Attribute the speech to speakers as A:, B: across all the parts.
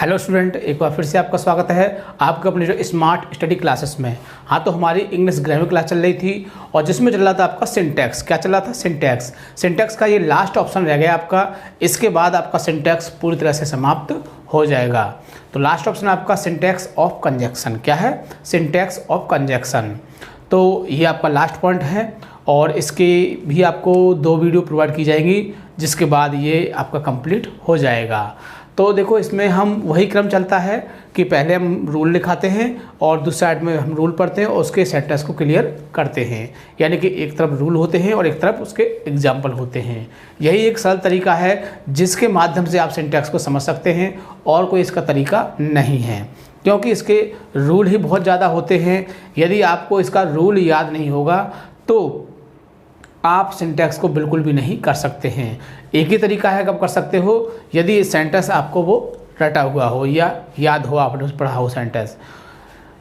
A: Hello student, एक बार फिर से आपका स्वागत है आपके अपने जो स्मार्ट स्टडी क्लासेस में। हाँ, तो हमारी इंग्लिश ग्रामर क्लास चल रही थी और जिसमें चल रहा था आपका सिंटैक्स। क्या चल रहा था? सिंटैक्स। सिंटैक्स का ये लास्ट ऑप्शन रह गया आपका। इसके बाद आपका सिंटैक्स पूरी तरह से समाप्त हो जाएगा। तो लास्ट ऑप्शन आपका सिंटैक्स ऑफ कंजक्शन। क्या है? Syntax of conjunction. तो ये आपका लास्ट पॉइंट है और इसके भी आपको 2 वीडियो प्रोवाइड की जाएंगी, जिसके बाद ये आपका कंप्लीट हो जाएगा। तो देखो, इसमें हम वही क्रम चलता है कि पहले हम रूल लिखाते हैं और दूसरी साइड में हम रूल पढ़ते हैं और उसके सेंटेंस को क्लियर करते हैं। यानी कि एक तरफ रूल होते हैं और एक तरफ उसके एग्जाम्पल होते हैं। यही एक सरल तरीका है जिसके माध्यम से आप सिंटैक्स को समझ सकते हैं और कोई इसका तरीका नहीं है, क्योंकि इसके रूल ही बहुत ज़्यादा होते हैं। यदि आपको इसका रूल याद नहीं होगा तो आप सिंटैक्स को बिल्कुल भी नहीं कर सकते हैं। एक ही तरीका है कब कर सकते हो, यदि सेंटेंस आपको वो रटा हुआ हो या याद हो, आपने पढ़ा हो सेंटेंस।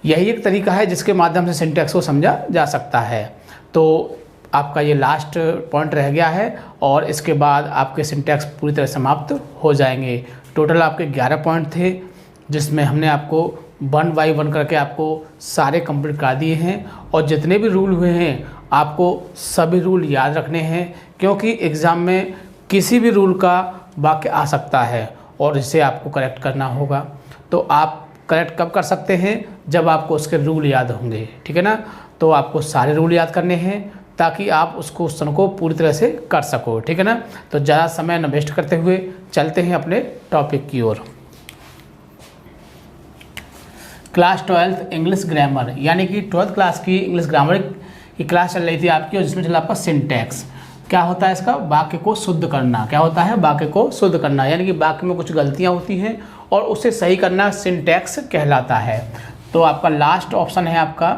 A: यही एक तरीका है जिसके माध्यम से सिंटैक्स को समझा जा सकता है। तो आपका ये लास्ट पॉइंट रह गया है और इसके बाद आपके सिंटैक्स पूरी तरह समाप्त हो जाएंगे। टोटल आपके 11 पॉइंट थे, जिसमें हमने आपको 1 बाय 1 करके आपको सारे कंप्लीट करा दिए हैं। और जितने भी रूल हुए हैं आपको सभी रूल याद रखने हैं, क्योंकि एग्ज़ाम में किसी भी रूल का वाक्य आ सकता है और इसे आपको करेक्ट करना होगा। तो आप करेक्ट कब कर सकते हैं? जब आपको उसके रूल याद होंगे, ठीक है ना। तो आपको सारे रूल याद करने हैं ताकि आप उस क्वेश्चन को पूरी तरह से कर सको, ठीक है ना। तो ज़्यादा समय न वेस्ट करते हुए चलते हैं अपने टॉपिक की ओर। क्लास 12th इंग्लिश ग्रामर, यानी कि 12th क्लास की इंग्लिश ग्रामर की क्लास चल रही थी आपकी, और जिसमें चला आपका सिंटैक्स। क्या होता है इसका? वाक्य को शुद्ध करना। क्या होता है? वाक्य को शुद्ध करना, यानी कि वाक्य में कुछ गलतियां होती हैं और उसे सही करना सिंटैक्स कहलाता है। तो आपका लास्ट ऑप्शन है आपका,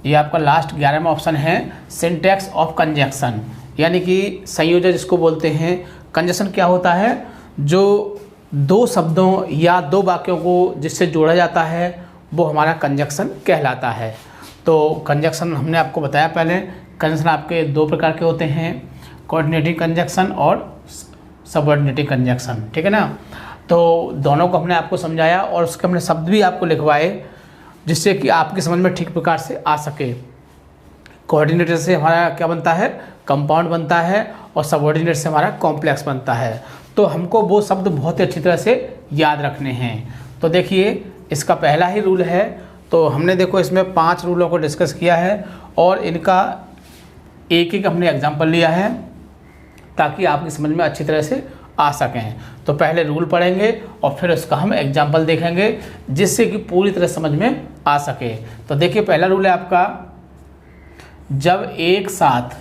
A: ये आपका लास्ट 11वां ऑप्शन है सिंटैक्स ऑफ कंजक्शन, यानी कि संयोजन जिसको बोलते हैं। कंजक्शन क्या होता है? जो 2 शब्दों या 2 वाक्यों को जिससे जोड़ा जाता है वो हमारा कंजक्शन कहलाता है। तो कंजक्शन हमने आपको बताया पहले। कंजक्शन आपके 2 प्रकार के होते हैं, कोऑर्डिनेटिंग कंजक्शन और सबऑर्डिनेटिंग कंजक्शन, ठीक है ना। तो दोनों को हमने आपको समझाया और उसके हमने शब्द भी आपको लिखवाए, जिससे कि आपकी समझ में ठीक प्रकार से आ सके। कोऑर्डिनेटर से हमारा क्या बनता है? कंपाउंड बनता है, और सबऑर्डिनेट से हमारा कॉम्प्लेक्स बनता है। तो हमको वो शब्द बहुत ही अच्छी तरह से याद रखने हैं। तो देखिए, इसका पहला ही रूल है। तो हमने देखो इसमें 5 रूलों को डिस्कस किया है और इनका एक एक हमने एग्जाम्पल लिया है ताकि आपकी समझ में अच्छी तरह से आ सकें। तो पहले रूल पढ़ेंगे और फिर उसका हम एग्जाम्पल देखेंगे, जिससे कि पूरी तरह समझ में आ सके। तो देखिए, पहला रूल है आपका, जब एक साथ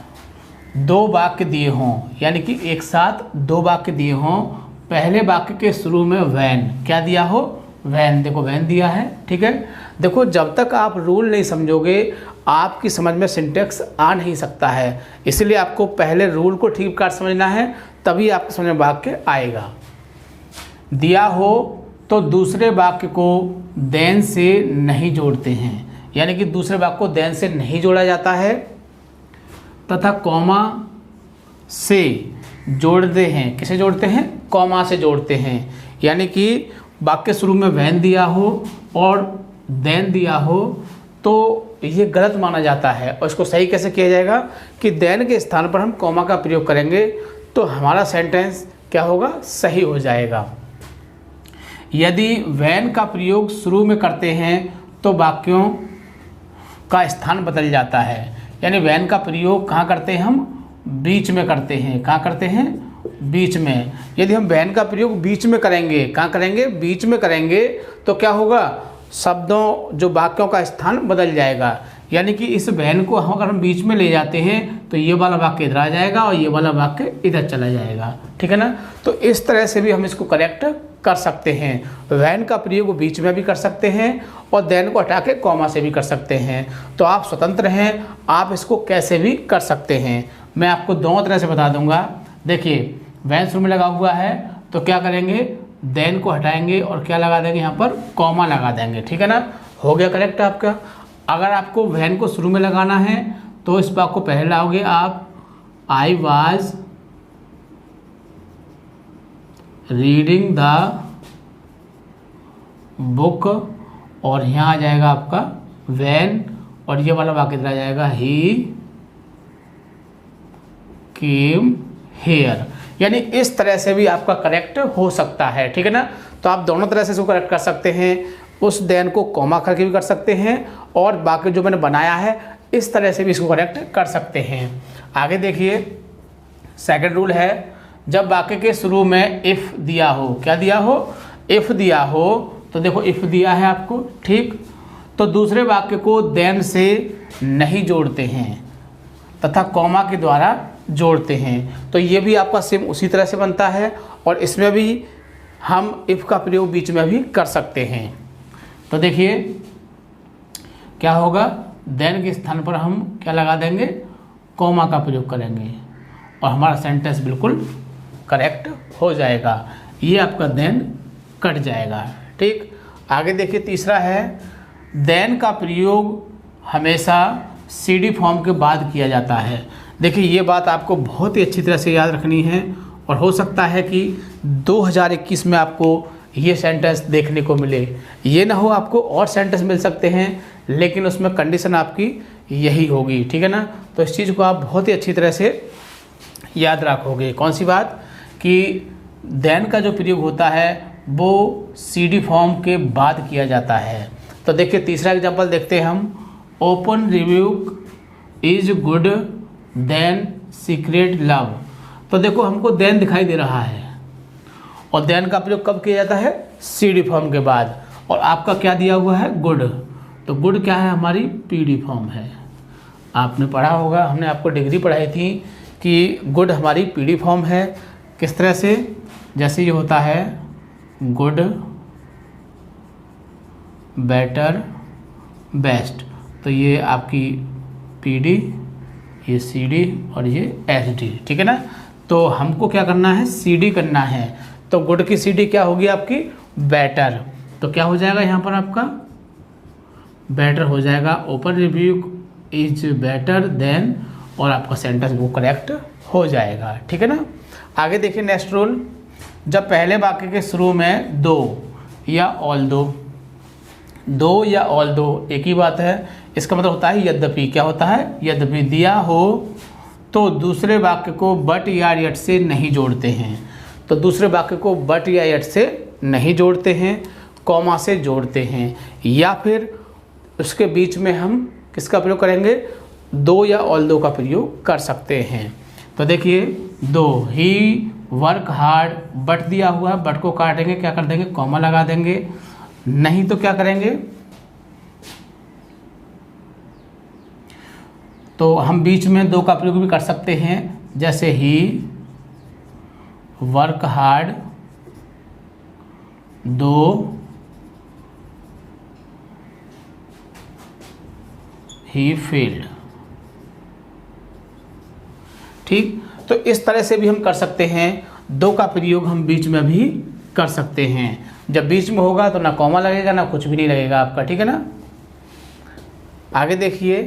A: 2 वाक्य दिए हों, यानी कि एक साथ 2 वाक्य दिए हों, पहले वाक्य के शुरू में वैन, क्या दिया हो? वैन। देखो वैन दिया है, ठीक है। देखो, जब तक आप रूल नहीं समझोगे आपकी समझ में सिंटैक्स आ नहीं सकता है। इसलिए आपको पहले रूल को ठीक प्रकार समझना है, तभी आपकी समझ में वाक्य आएगा। दिया हो तो दूसरे वाक्य को देन से नहीं जोड़ते हैं, यानी कि दूसरे वाक्य को देन से नहीं जोड़ा जाता है, तथा कॉमा से जोड़ते हैं। किसे जोड़ते हैं? कॉमा से जोड़ते हैं। यानी कि वाक्य शुरू में वैन दिया हो और देन दिया हो तो ये गलत माना जाता है। और इसको सही कैसे किया जाएगा कि देन के स्थान पर हम कॉमा का प्रयोग करेंगे तो हमारा सेंटेंस क्या होगा? सही हो जाएगा। यदि वैन का प्रयोग शुरू में करते हैं तो वाक्यों का स्थान बदल जाता है। यानी वैन का प्रयोग कहाँ करते हैं? हम बीच में करते हैं। कहाँ करते हैं? बीच में। यदि हम वैन का प्रयोग बीच में करेंगे, कहाँ करेंगे? बीच में करेंगे, तो क्या होगा? शब्दों, जो वाक्यों का स्थान बदल जाएगा। यानी कि इस वैन को हम अगर हम बीच में ले जाते हैं तो ये वाला वाक्य इधर आ जाएगा और ये वाला वाक्य इधर चला जाएगा, ठीक है ना। तो इस तरह से भी हम इसको करेक्ट कर सकते हैं। वैन का प्रयोग बीच में भी कर सकते हैं और देन को हटा के कॉमा से भी कर सकते हैं। तो आप स्वतंत्र हैं, आप इसको कैसे भी कर सकते हैं। मैं आपको दोनों तरह से बता दूंगा। देखिए, वैन शुरू में लगा हुआ है तो क्या करेंगे? देन को हटाएंगे और क्या लगा देंगे? यहाँ पर कॉमा लगा देंगे, ठीक है ना। हो गया करेक्ट आपका। अगर आपको वैन को शुरू में लगाना है तो इस बात को पहले लाओगे आप, I was reading the book, और यहाँ आ जाएगा आपका वैन, और ये वाला वाक्य इधर आ जाएगा ही केम हेयर। यानी इस तरह से भी आपका करेक्ट हो सकता है, ठीक है ना। तो आप दोनों तरह से इसको करेक्ट कर सकते हैं, उस देन को कॉमा करके भी कर सकते हैं, और बाकी जो मैंने बनाया है इस तरह से भी इसको करेक्ट कर सकते हैं। आगे देखिए, सेकंड रूल है, जब वाक्य के शुरू में इफ़ दिया हो, क्या दिया हो, इफ़ दिया हो, तो देखो इफ़ दिया है आपको, ठीक, तो दूसरे वाक्य को देन से नहीं जोड़ते हैं तथा कॉमा के द्वारा जोड़ते हैं। तो ये भी आपका सेम उसी तरह से बनता है, और इसमें भी हम इफ़ का प्रयोग बीच में भी कर सकते हैं। तो देखिए क्या होगा, देन के स्थान पर हम क्या लगा देंगे, कॉमा का प्रयोग करेंगे, और हमारा सेंटेंस बिल्कुल करेक्ट हो जाएगा। ये आपका देन कट जाएगा, ठीक। आगे देखिए, तीसरा है, देन का प्रयोग हमेशा सीडी फॉर्म के बाद किया जाता है। देखिए ये बात आपको बहुत ही अच्छी तरह से याद रखनी है, और हो सकता है कि 2021 में आपको ये सेंटेंस देखने को मिले, ये ना हो आपको और सेंटेंस मिल सकते हैं, लेकिन उसमें कंडीशन आपकी यही होगी, ठीक है ना। तो इस चीज़ को आप बहुत ही अच्छी तरह से याद रखोगे। कौन सी बात, कि देन का जो प्रयोग होता है वो सीडी फॉर्म के बाद किया जाता है। तो देखिए तीसरा एग्जांपल देखते हैं हम, open review is good then secret love. तो देखो हमको देन दिखाई दे रहा है, और देन का प्रयोग कब किया जाता है, सीडी फॉर्म के बाद, और आपका क्या दिया हुआ है, गुड। तो गुड क्या है, हमारी पीडी फॉर्म है। आपने पढ़ा होगा, हमने आपको डिग्री पढ़ाई थी कि गुड हमारी पीडी फॉर्म है। किस तरह से, जैसे ये होता है गुड, बेटर, बेस्ट, तो ये आपकी पीडी, ये सीडी, और ये एसडी, ठीक है ना। तो हमको क्या करना है, सीडी करना है। तो गुड की सीडी क्या होगी आपकी, बेटर। तो क्या हो जाएगा यहाँ पर आपका, बेटर हो जाएगा, open review is better than, और आपका सेंटेंस वो करेक्ट हो जाएगा, ठीक है ना। आगे देखिए नेक्स्ट रूल, जब पहले वाक्य के शुरू में दो या ऑल दो, दो या ऑल दो एक ही बात है, इसका मतलब होता है यद्यपि, क्या होता है, यद्यपि दिया हो तो दूसरे वाक्य को बट या यट से नहीं जोड़ते हैं। तो दूसरे वाक्य को बट या यट से नहीं जोड़ते हैं, कॉमा से जोड़ते हैं, या फिर उसके बीच में हम किसका प्रयोग करेंगे, दो या ऑल दो का प्रयोग कर सकते हैं। तो देखिए दो, ही वर्क हार्ड, बट दिया हुआ है, बट को काटेंगे, क्या कर देंगे, कॉमा लगा देंगे, नहीं तो क्या करेंगे, तो हम बीच में दो का प्रयोग भी कर सकते हैं, जैसे ही वर्क हार्ड दो ही फेल्ड, ठीक। तो इस तरह से भी हम कर सकते हैं, दो का प्रयोग हम बीच में भी कर सकते हैं। जब बीच में होगा तो ना कॉमा लगेगा ना कुछ भी नहीं लगेगा आपका, ठीक है ना। आगे देखिए,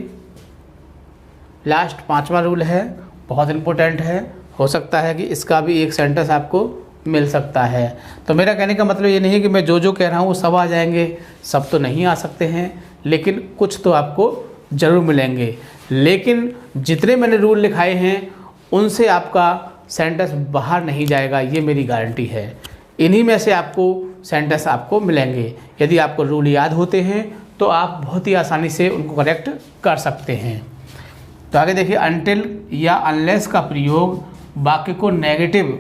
A: लास्ट पांचवा रूल है, बहुत इम्पोर्टेंट है, हो सकता है कि इसका भी एक सेंटेंस आपको मिल सकता है। तो मेरा कहने का मतलब ये नहीं है कि मैं जो जो कह रहा हूँ वो सब आ जाएंगे, सब तो नहीं आ सकते हैं, लेकिन कुछ तो आपको ज़रूर मिलेंगे। लेकिन जितने मैंने रूल लिखाए हैं उनसे आपका सेंटेंस बाहर नहीं जाएगा, ये मेरी गारंटी है। इन्हीं में से आपको सेंटेंस आपको मिलेंगे। यदि आपको रूल याद होते हैं तो आप बहुत ही आसानी से उनको करेक्ट कर सकते हैं। तो आगे देखिए, अनटिल या अनलेस का प्रयोग वाक्य को नेगेटिव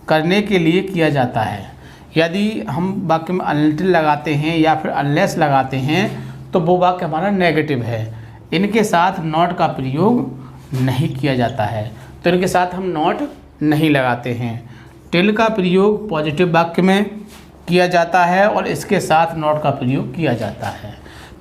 A: करने के लिए किया जाता है। यदि हम वाक्य में अनटिल लगाते हैं या फिर अनलेस लगाते हैं तो वो वाक्य हमारा नेगेटिव है। इनके साथ नॉट का प्रयोग नहीं किया जाता है, तो इनके साथ हम नॉट नहीं लगाते हैं। टिल का प्रयोग पॉजिटिव वाक्य में किया जाता है और इसके साथ नॉट का प्रयोग किया जाता है।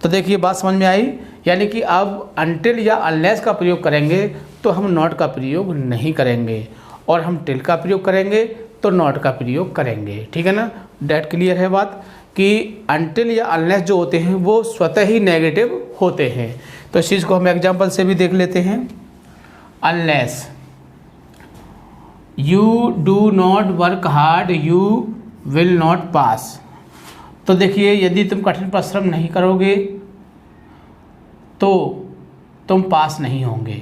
A: तो देखिए बात समझ में आई, यानी कि अब अनटिल या अनलेस का प्रयोग करेंगे तो हम नॉट का प्रयोग नहीं करेंगे, और हम टिल का प्रयोग करेंगे तो नॉट का प्रयोग करेंगे, ठीक है ना। डेट क्लियर है बात कि अनटिल या अनलेस जो होते हैं वो स्वतः ही नेगेटिव होते हैं। तो इस चीज़ को हम एग्जाम्पल से भी देख लेते हैं। Unless, you do not work hard you will not pass. तो देखिए, यदि तुम कठिन परिश्रम नहीं करोगे तो तुम पास नहीं होंगे,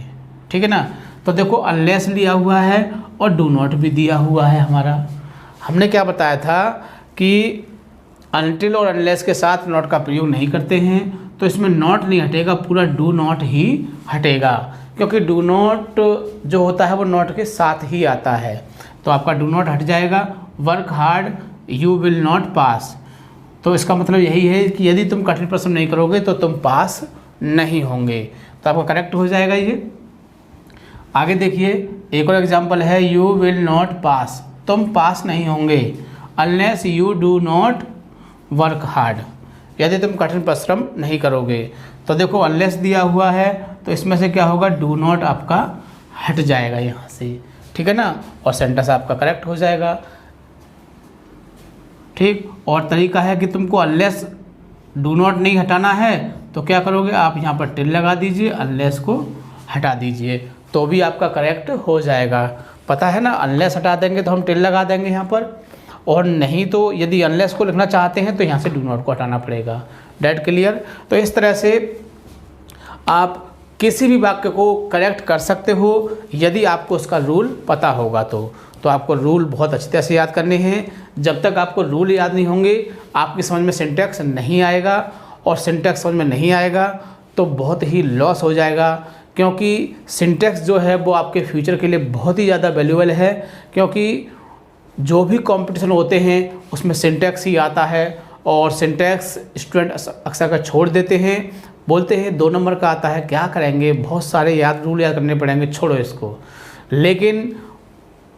A: ठीक है ना। तो देखो, अनलेस लिया हुआ है और डू नॉट भी दिया हुआ है हमारा। हमने क्या बताया था कि अनटिल और अनलेस के साथ नॉट का प्रयोग नहीं करते हैं, तो इसमें नॉट नहीं हटेगा, पूरा डू नॉट ही हटेगा, क्योंकि डू नॉट जो होता है वो नॉट के साथ ही आता है। तो आपका डू नॉट हट जाएगा। Work hard you will not pass, तो इसका मतलब यही है कि यदि तुम कठिन परिश्रम नहीं करोगे तो तुम पास नहीं होंगे। तो आपका करेक्ट हो जाएगा ये। आगे देखिए, एक और एग्जाम्पल है, यू विल नॉट पास, तुम पास नहीं होंगे, unless you do not work hard, यदि तुम कठिन परिश्रम नहीं करोगे। तो देखो, अनलेस दिया हुआ है तो इसमें से क्या होगा, डू नॉट आपका हट जाएगा यहाँ से, ठीक है ना, और सेंटेंस आपका करेक्ट हो जाएगा। ठीक, और तरीका है कि तुमको अनलेस डू नॉट नहीं हटाना है तो क्या करोगे, आप यहाँ पर टिल लगा दीजिए, अनलेस को हटा दीजिए, तो भी आपका करेक्ट हो जाएगा। पता है ना, अनलेस हटा देंगे तो हम टिल लगा देंगे यहाँ पर, और नहीं तो यदि अनलेस को लिखना चाहते हैं तो यहाँ से डू नॉट को हटाना पड़ेगा। Date clear. तो इस तरह से आप किसी भी वाक्य को करेक्ट कर सकते हो यदि आपको उसका रूल पता होगा तो आपको रूल बहुत अच्छी तरह से याद करने हैं। जब तक आपको रूल याद नहीं होंगे आपकी समझ में सिंटैक्स नहीं आएगा, और सिंटैक्स समझ में नहीं आएगा तो बहुत ही लॉस हो जाएगा, क्योंकि सिंटैक्स जो है वो आपके फ्यूचर के लिए बहुत ही ज़्यादा वैल्यूएबल है। क्योंकि जो भी कंपटीशन होते हैं उसमें सिंटैक्स ही आता है, और सिंटैक्स स्टूडेंट अक्सर का छोड़ देते हैं, बोलते हैं 2 नंबर का आता है, क्या करेंगे, बहुत सारे रूल याद करने पड़ेंगे, छोड़ो इसको। लेकिन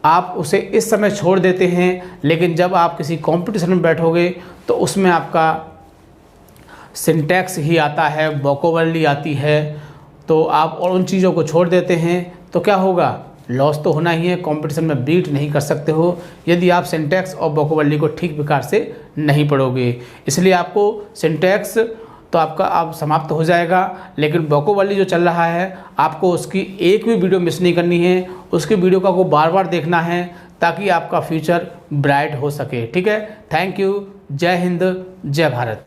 A: आप उसे इस समय छोड़ देते हैं, लेकिन जब आप किसी कंपटीशन में बैठोगे तो उसमें आपका सिंटैक्स ही आता है, वोकैबुलरी आती है, तो आप और उन चीज़ों को छोड़ देते हैं तो क्या होगा, लॉस तो होना ही है। कंपटीशन में बीट नहीं कर सकते हो यदि आप सिंटैक्स और वोकैबुलरी को ठीक प्रकार से नहीं पढ़ोगे। इसलिए आपको सिंटैक्स तो आपका अब समाप्त हो जाएगा, लेकिन वोकैबुलरी जो चल रहा है आपको उसकी एक भी वीडियो मिस नहीं करनी है, उसकी वीडियो को आपको बार बार देखना है ताकि आपका फ्यूचर ब्राइट हो सके। ठीक है, थैंक यू, जय हिंद, जय भारत।